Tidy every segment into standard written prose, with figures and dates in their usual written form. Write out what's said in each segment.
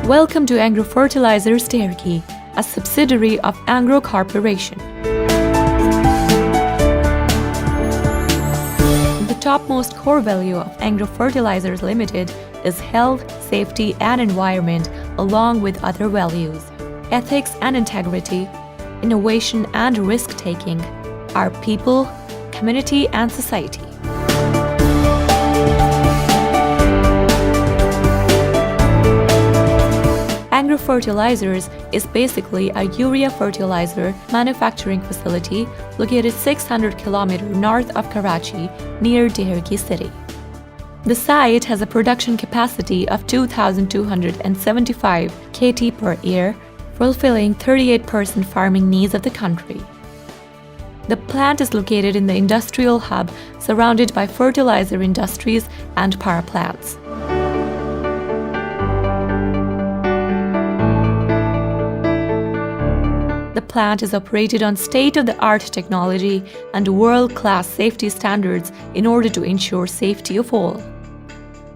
Welcome to Engro Fertilizers Turkey, a subsidiary of Engro Corporation. The topmost core value of Engro Fertilizers Limited is health, safety and environment, along with other values. Ethics and integrity, innovation and risk-taking, our people, community and society. Engro Fertilizers is basically a urea fertilizer manufacturing facility located 600 km north of Karachi, near Turkey city. The site has a production capacity of 2,275 KT per year, fulfilling 38% farming needs of the country. The plant is located in the industrial hub, surrounded by fertilizer industries and power plants. The plant is operated on state-of-the-art technology and world-class safety standards in order to ensure safety of all.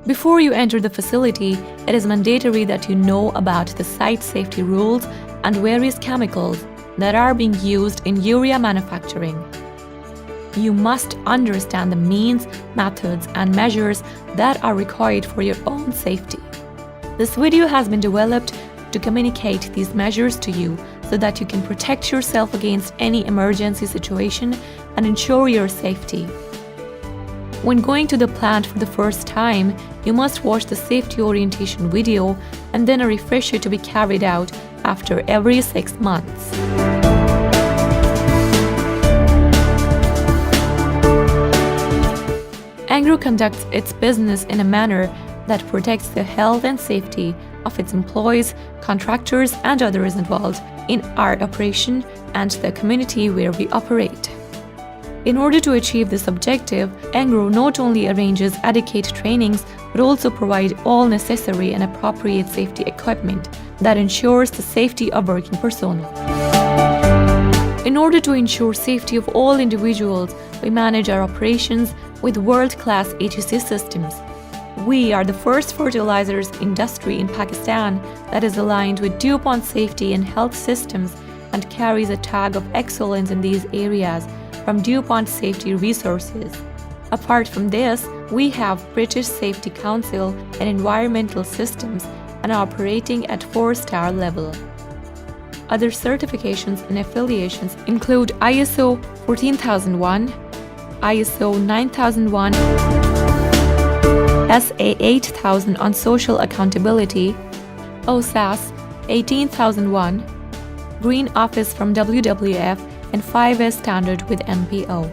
Before you enter the facility, it is mandatory that you know about the site safety rules and various chemicals that are being used in urea manufacturing. You must understand the means, methods, and measures that are required for your own safety. This video has been developed to communicate these measures to you so that you can protect yourself against any emergency situation and ensure your safety. When going to the plant for the first time, you must watch the safety orientation video and then a refresher to be carried out after every 6 months. Engro conducts its business in a manner that protects the health and safety of its employees, contractors, and others involved in our operation and the community where we operate. In order to achieve this objective, Engro not only arranges adequate trainings but also provides all necessary and appropriate safety equipment that ensures the safety of working personnel. In order to ensure safety of all individuals, we manage our operations with world-class HSE systems. We are the first fertilizers industry in Pakistan that is aligned with DuPont safety and health systems and carries a tag of excellence in these areas from DuPont Safety Resources. Apart from this, we have British Safety Council and environmental systems and are operating at 4-star level. Other certifications and affiliations include ISO 14001, ISO 9001, SA 8000 on social accountability, OSAS 18001, Green Office from WWF, and 5S standard with NPO.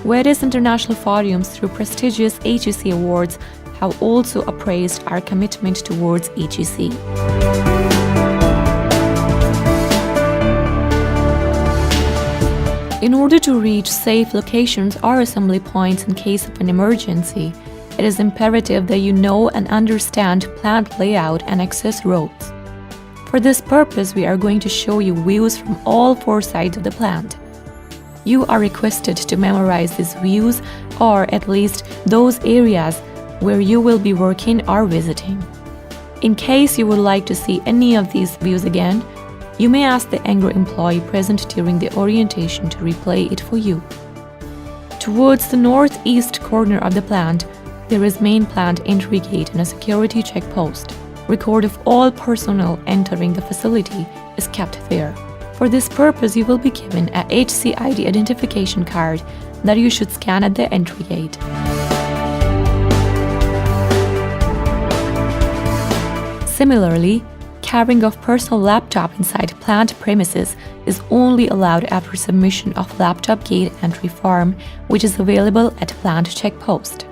Various international forums through prestigious HSE awards have also appraised our commitment towards HSE. In order to reach safe locations or assembly points in case of an emergency, it is imperative that you know and understand plant layout and access roads. For this purpose, we are going to show you views from all 4 sides of the plant. You are requested to memorize these views, or at least those areas where you will be working or visiting. In case you would like to see any of these views again, You may ask the Engro employee present during the orientation to replay it for you. Towards the northeast corner of the plant, there is main plant entry gate and a security checkpost. Record of all personnel entering the facility is kept there. For this purpose, you will be given a HCID identification card that you should scan at the entry gate. Similarly, carrying of personal laptop inside plant premises is only allowed after submission of laptop gate entry form, which is available at plant checkpost.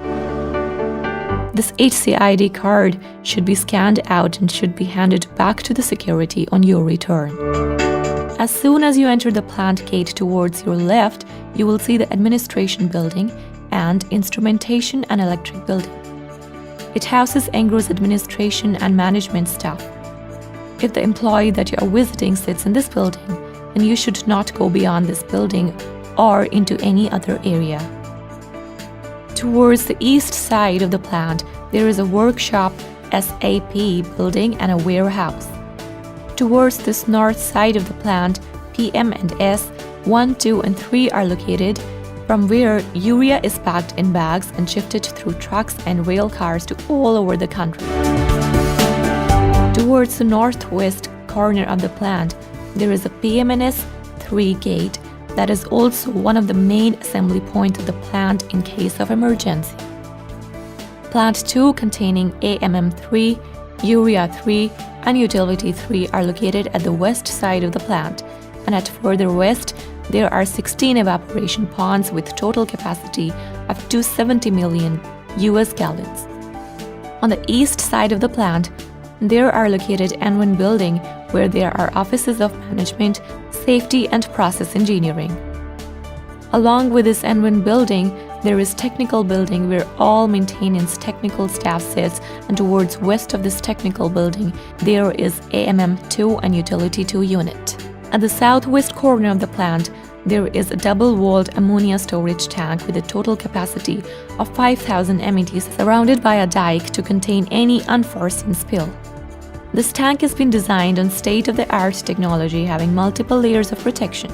This HCID card should be scanned out and should be handed back to the security on your return. As soon as you enter the plant gate towards your left, you will see the administration building and instrumentation and electric building. It houses Engro's administration and management staff. If the employee that you are visiting sits in this building, then you should not go beyond this building or into any other area. Towards the east side of the plant, there is a workshop SAP building and a warehouse. Towards this north side of the plant, PM and S 1, 2, and 3 are located, from where urea is packed in bags and shifted through trucks and rail cars to all over the country. Towards the northwest corner of the plant, there is a PMNS 3 gate that is also one of the main assembly points of the plant in case of emergency. Plant 2 containing AMM 3, Urea 3, and Utility 3 are located at the west side of the plant, and at further west, there are 16 evaporation ponds with total capacity of 270 million US gallons. On the east side of the plant, there are located N1 building where there are offices of management, safety and process engineering. Along with this N1 building, there is technical building where all maintenance technical staff sits, and towards west of this technical building, there is AMM 2 and Utility 2 unit. At the southwest corner of the plant, there is a double-walled ammonia storage tank with a total capacity of 5,000 MET surrounded by a dike to contain any unforeseen spill. This tank has been designed on state-of-the-art technology having multiple layers of protection.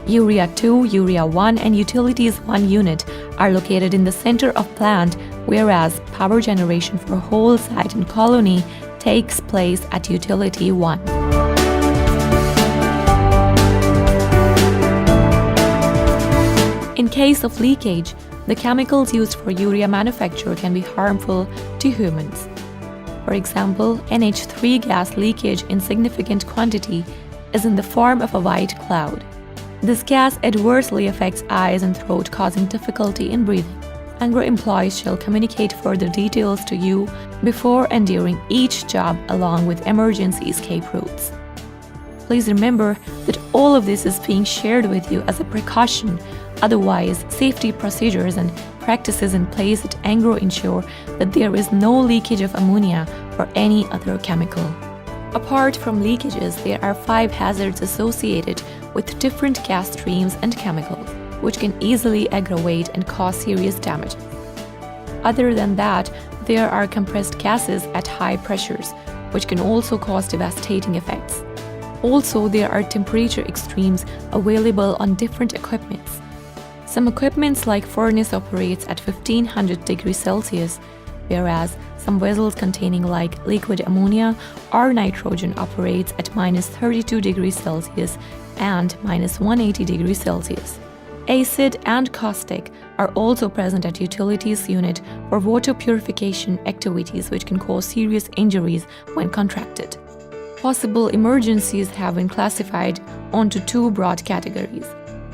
Urea 2, Urea 1 and Utilities 1 unit are located in the center of plant, whereas power generation for whole site and colony takes place at Utility 1. In case of leakage, the chemicals used for urea manufacture can be harmful to humans. For example, NH3 gas leakage in significant quantity is in the form of a white cloud. This gas adversely affects eyes and throat, causing difficulty in breathing. Engro employees shall communicate further details to you before and during each job along with emergency escape routes. Please remember that all of this is being shared with you as a precaution. Otherwise, safety procedures and practices in place at Engro ensure that there is no leakage of ammonia or any other chemical. Apart from leakages, there are 5 hazards associated with different gas streams and chemicals, which can easily aggravate and cause serious damage. Other than that, there are compressed gases at high pressures, which can also cause devastating effects. Also, there are temperature extremes available on different equipments. Some equipments like furnace operates at 1500 degrees Celsius, whereas some vessels containing like liquid ammonia or nitrogen operates at -32 degrees Celsius and -180 degrees Celsius. Acid and caustic are also present at Utilities unit for water purification activities, which can cause serious injuries when contracted. Possible emergencies have been classified onto 2 broad categories.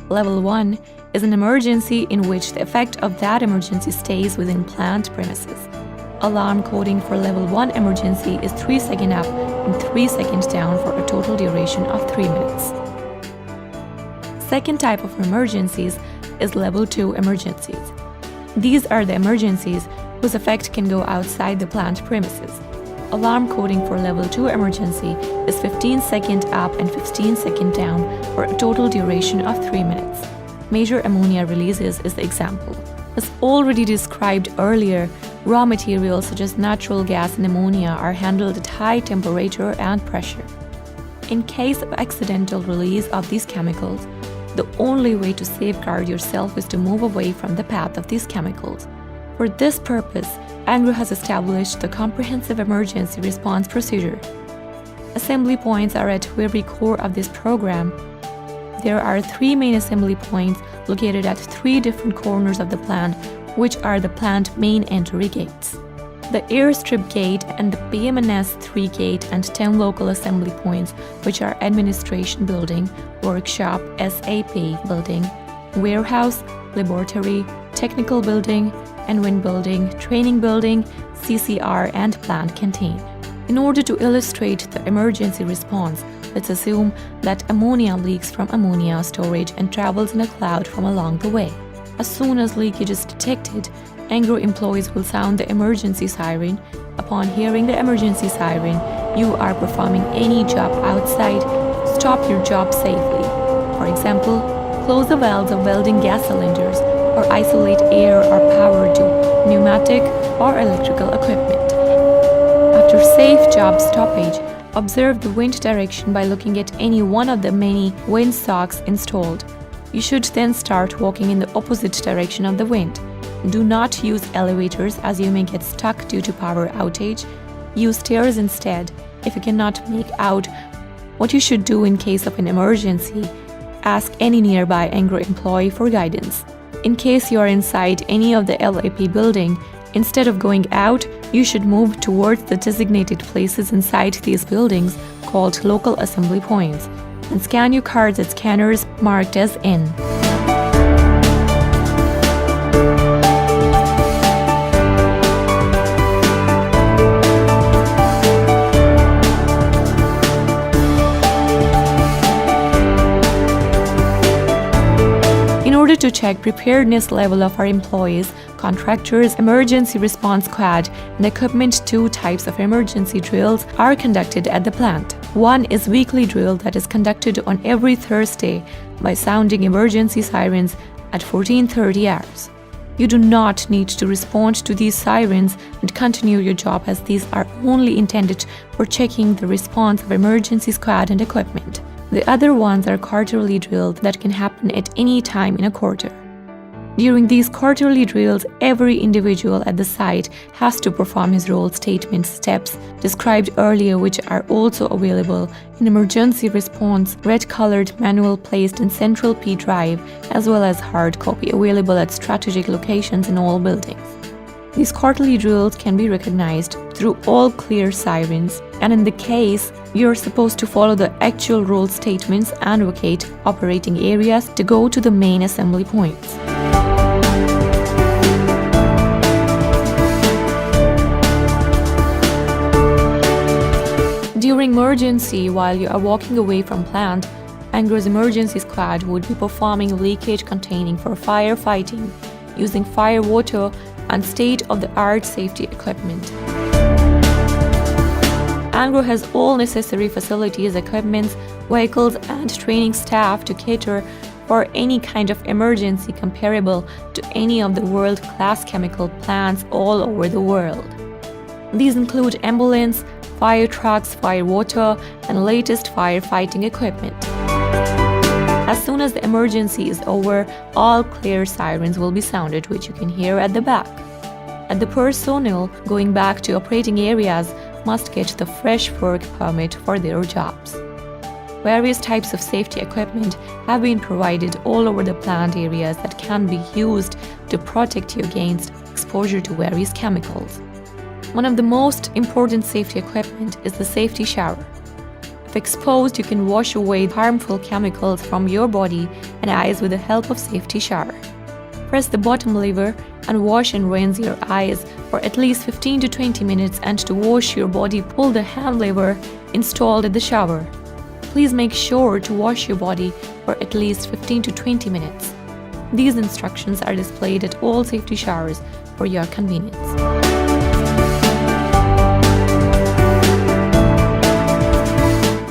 Level 1 is an emergency in which the effect of that emergency stays within plant premises. Alarm coding for Level 1 emergency is 3 seconds up and 3 seconds down for a total duration of 3 minutes. Second type of emergencies is Level 2 emergencies. These are the emergencies whose effect can go outside the plant premises. Alarm coding for Level 2 emergency is 15 seconds up and 15 seconds down for a total duration of 3 minutes. Major ammonia releases is the example. As already described earlier, raw materials such as natural gas and ammonia are handled at high temperature and pressure. In case of accidental release of these chemicals, the only way to safeguard yourself is to move away from the path of these chemicals. For this purpose, Engro has established the comprehensive emergency response procedure. Assembly points are at very core of this program. There are 3 main assembly points located at 3 different corners of the plant, which are the plant main entry gates. The airstrip gate and the PM&S 3 gate and 10 local assembly points, which are Administration Building, Workshop SAP Building, Warehouse, Laboratory, Technical Building, Admin Building, Training Building, CCR and Plant Canteen. In order to illustrate the emergency response, let's assume that ammonia leaks from ammonia storage and travels in a cloud from along the way. As soon as leakage is detected, Engro employees will sound the emergency siren. Upon hearing the emergency siren, you are performing any job outside. Stop your job safely. For example, close the valves of welding gas cylinders or isolate air or power to pneumatic or electrical equipment. After safe job stoppage, observe the wind direction by looking at any one of the many windsocks installed. You should then start walking in the opposite direction of the wind. Do not use elevators as you may get stuck due to power outage. Use stairs instead. If you cannot make out what you should do in case of an emergency, ask any nearby Engro employee for guidance. In case you are inside any of the LAP building, instead of going out, you should move towards the designated places inside these buildings called local assembly points and scan your cards at scanners marked as in. In order to check preparedness level of our employees, contractors, emergency response squad, and equipment, 2 types of emergency drills are conducted at the plant. One is weekly drill that is conducted on every Thursday by sounding emergency sirens at 14:30 hours. You do not need to respond to these sirens and continue your job as these are only intended for checking the response of emergency squad and equipment. The other ones are quarterly drills that can happen at any time in a quarter. During these quarterly drills, every individual at the site has to perform his role statement steps described earlier, which are also available in emergency response red-colored manual placed in central P drive, as well as hard copy available at strategic locations in all buildings. These quarterly drills can be recognized through all clear sirens, and in the case, you're supposed to follow the actual role statements and vacate operating areas to go to the main assembly points. During emergency, while you are walking away from plant, Engro's emergency squad would be performing leakage containing for firefighting using fire water and state-of-the-art safety equipment. Engro has all necessary facilities, equipments, vehicles, and training staff to cater for any kind of emergency comparable to any of the world-class chemical plants all over the world. These include ambulance, fire trucks, fire water, and latest firefighting equipment. As soon as the emergency is over, all clear sirens will be sounded, which you can hear at the back. And the personnel going back to operating areas must get the fresh work permit for their jobs. Various types of safety equipment have been provided all over the plant areas that can be used to protect you against exposure to various chemicals. One of the most important safety equipment is the safety shower. If exposed, you can wash away harmful chemicals from your body and eyes with the help of safety shower. Press the bottom lever and wash and rinse your eyes for at least 15 to 20 minutes, and to wash your body, pull the hand lever installed at the shower. Please make sure to wash your body for at least 15 to 20 minutes. These instructions are displayed at all safety showers for your convenience.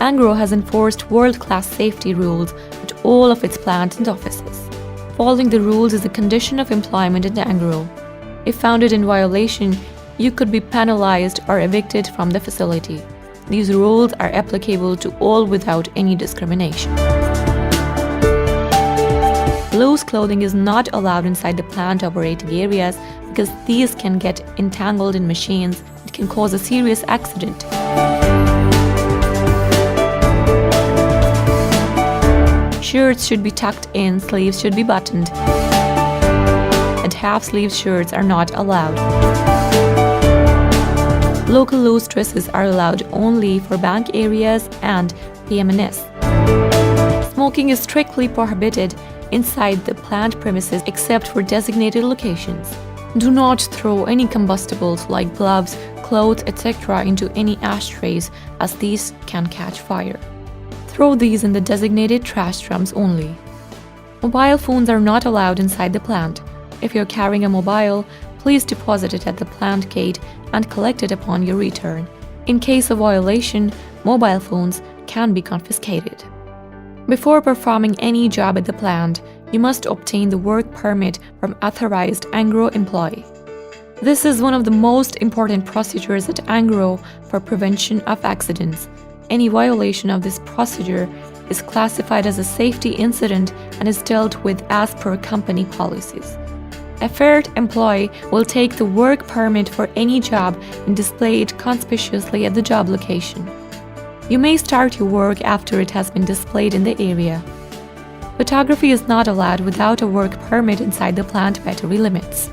Engro has enforced world-class safety rules at all of its plants and offices. Following the rules is a condition of employment at Engro. If found in violation, you could be penalized or evicted from the facility. These rules are applicable to all without any discrimination. Loose clothing is not allowed inside the plant operating areas because these can get entangled in machines. It can cause a serious accident. Shirts should be tucked in, sleeves should be buttoned, and half-sleeve shirts are not allowed. Local loose dresses are allowed only for bank areas and PM&S. Smoking is strictly prohibited inside the plant premises except for designated locations. Do not throw any combustibles like gloves, clothes, etc. into any ashtrays, as these can catch fire. Throw these in the designated trash drums only. Mobile phones are not allowed inside the plant. If you're carrying a mobile, please deposit it at the plant gate and collect it upon your return. In case of violation, mobile phones can be confiscated. Before performing any job at the plant, you must obtain the work permit from authorized Engro employee. This is one of the most important procedures at Engro for prevention of accidents. Any violation of this procedure is classified as a safety incident and is dealt with as per company policies. A fair employee will take the work permit for any job and display it conspicuously at the job location. You may start your work after it has been displayed in the area. Photography is not allowed without a work permit inside the plant battery limits.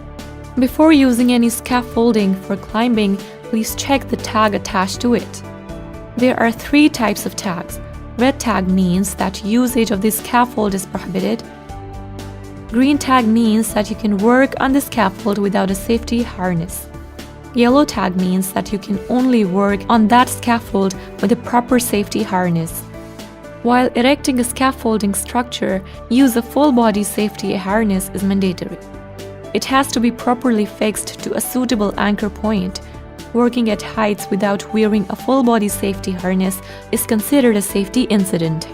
Before using any scaffolding for climbing, please check the tag attached to it. There are 3 types of tags. Red tag means that usage of this scaffold is prohibited. Green tag means that you can work on the scaffold without a safety harness. Yellow tag means that you can only work on that scaffold with a proper safety harness. While erecting a scaffolding structure, use a full-body safety harness is mandatory. It has to be properly fixed to a suitable anchor point. Working at heights without wearing a full-body safety harness is considered a safety incident.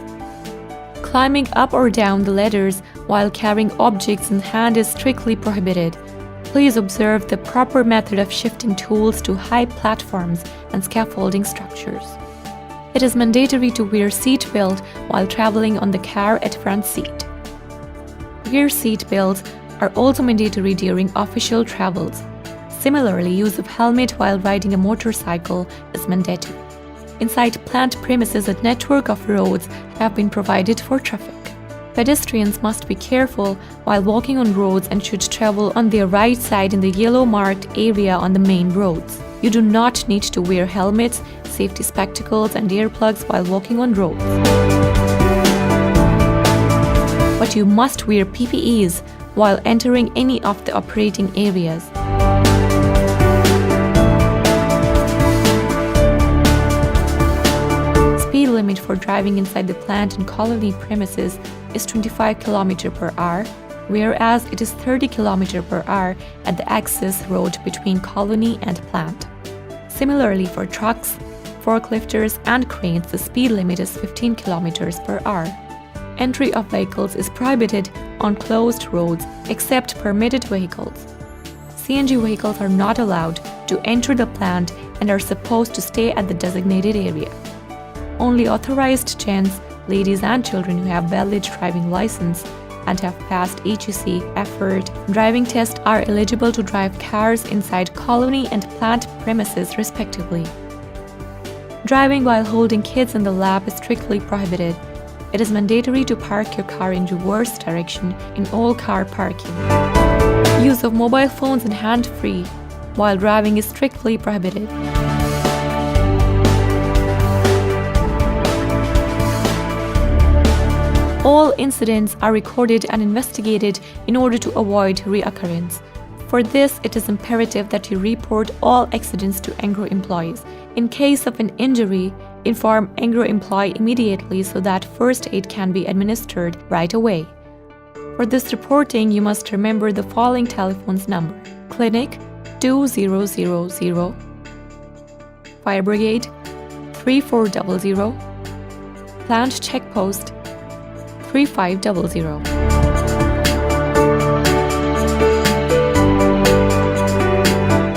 Climbing up or down the ladders while carrying objects in hand is strictly prohibited. Please observe the proper method of shifting tools to high platforms and scaffolding structures. It is mandatory to wear seat belt while traveling on the car at front seat. Rear seat belts are also mandatory during official travels. Similarly, use of helmet while riding a motorcycle is mandatory. Inside plant premises, a network of roads have been provided for traffic. Pedestrians must be careful while walking on roads and should travel on their right side in the yellow marked area on the main roads. You do not need to wear helmets, safety spectacles and earplugs while walking on roads. But you must wear PPEs while entering any of the operating areas. Speed limit for driving inside the plant and colony premises is 25 km per hour, whereas it is 30 km per hour at the access road between colony and plant. Similarly, for trucks, forklifters and cranes, the speed limit is 15 km per hour. Entry of vehicles is prohibited on closed roads except permitted vehicles. CNG vehicles are not allowed to enter the plant and are supposed to stay at the designated area. Only authorized gents, ladies and children who have valid driving license and have passed HEC effort driving test are eligible to drive cars inside colony and plant premises respectively. Driving while holding kids in the lap is strictly prohibited. It is mandatory to park your car in reverse direction in all car parking. Use of mobile phones and hand-free while driving is strictly prohibited. All incidents are recorded and investigated in order to avoid reoccurrence. For this, it is imperative that you report all accidents to Engro employees. In case of an injury, inform Engro employee immediately so that first aid can be administered right away. For this reporting, you must remember the following telephone's number: Clinic 2000, Fire Brigade 3400, Plant Checkpost 3500.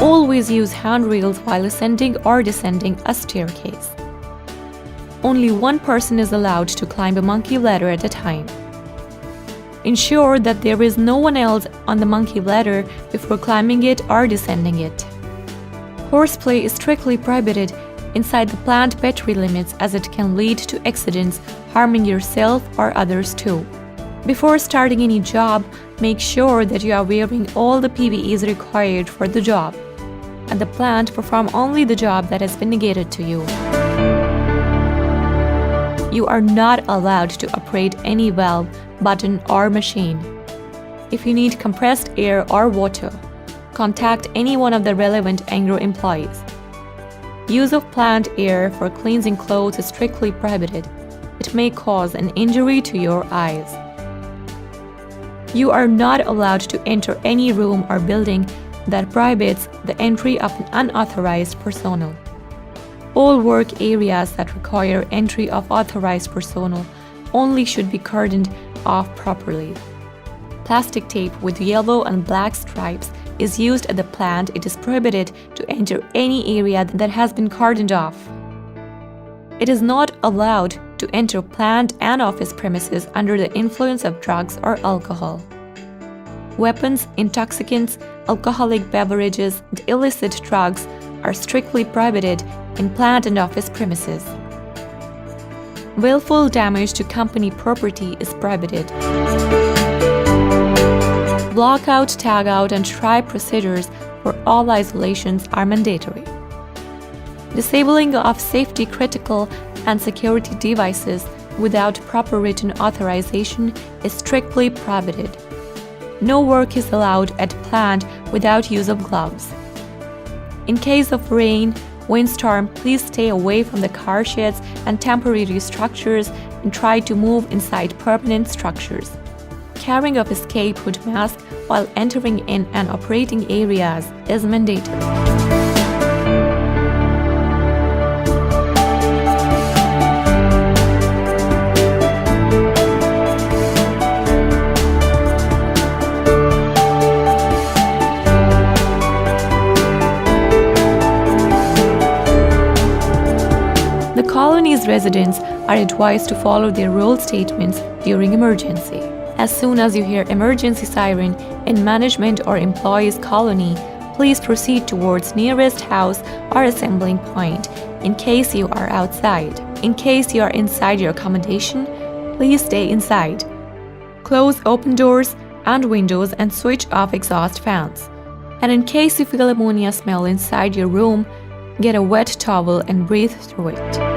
Always use handrails while ascending or descending a staircase. Only one person is allowed to climb a monkey ladder at a time. Ensure that there is no one else on the monkey ladder before climbing it or descending it. Horseplay is strictly prohibited inside the planned battery limits, as it can lead to accidents, harming yourself or others too. Before starting any job, make sure that you are wearing all the PPEs required for the job. At the plant, perform only the job that has been negated to you. You are not allowed to operate any valve, button, or machine. If you need compressed air or water, contact any one of the relevant Engro employees. Use of plant air for cleansing clothes is strictly prohibited. It may cause an injury to your eyes. You are not allowed to enter any room or building that prohibits the entry of an unauthorized personnel. All work areas that require entry of authorized personnel only should be cordoned off properly. Plastic tape with yellow and black stripes is used at the plant. It is prohibited to enter any area that has been cordoned off. It is not allowed to enter plant and office premises under the influence of drugs or alcohol. Weapons, intoxicants, alcoholic beverages, and illicit drugs are strictly prohibited in plant and office premises. Willful damage to company property is prohibited. Blockout, tagout, and try procedures for all isolations are mandatory. Disabling of safety-critical and security devices without proper written authorization is strictly prohibited. No work is allowed at plant without use of gloves. In case of rain, windstorm, please stay away from the car sheds and temporary structures and try to move inside permanent structures. Carrying of escape hood mask while entering in and operating areas is mandatory. The colony's residents are advised to follow their rule statements during emergency. As soon as you hear emergency siren in management or employees' colony, please proceed towards nearest house or assembling point in case you are outside. In case you are inside your accommodation, please stay inside. Close open doors and windows and switch off exhaust fans. And in case you feel ammonia smell inside your room, get a wet towel and breathe through it.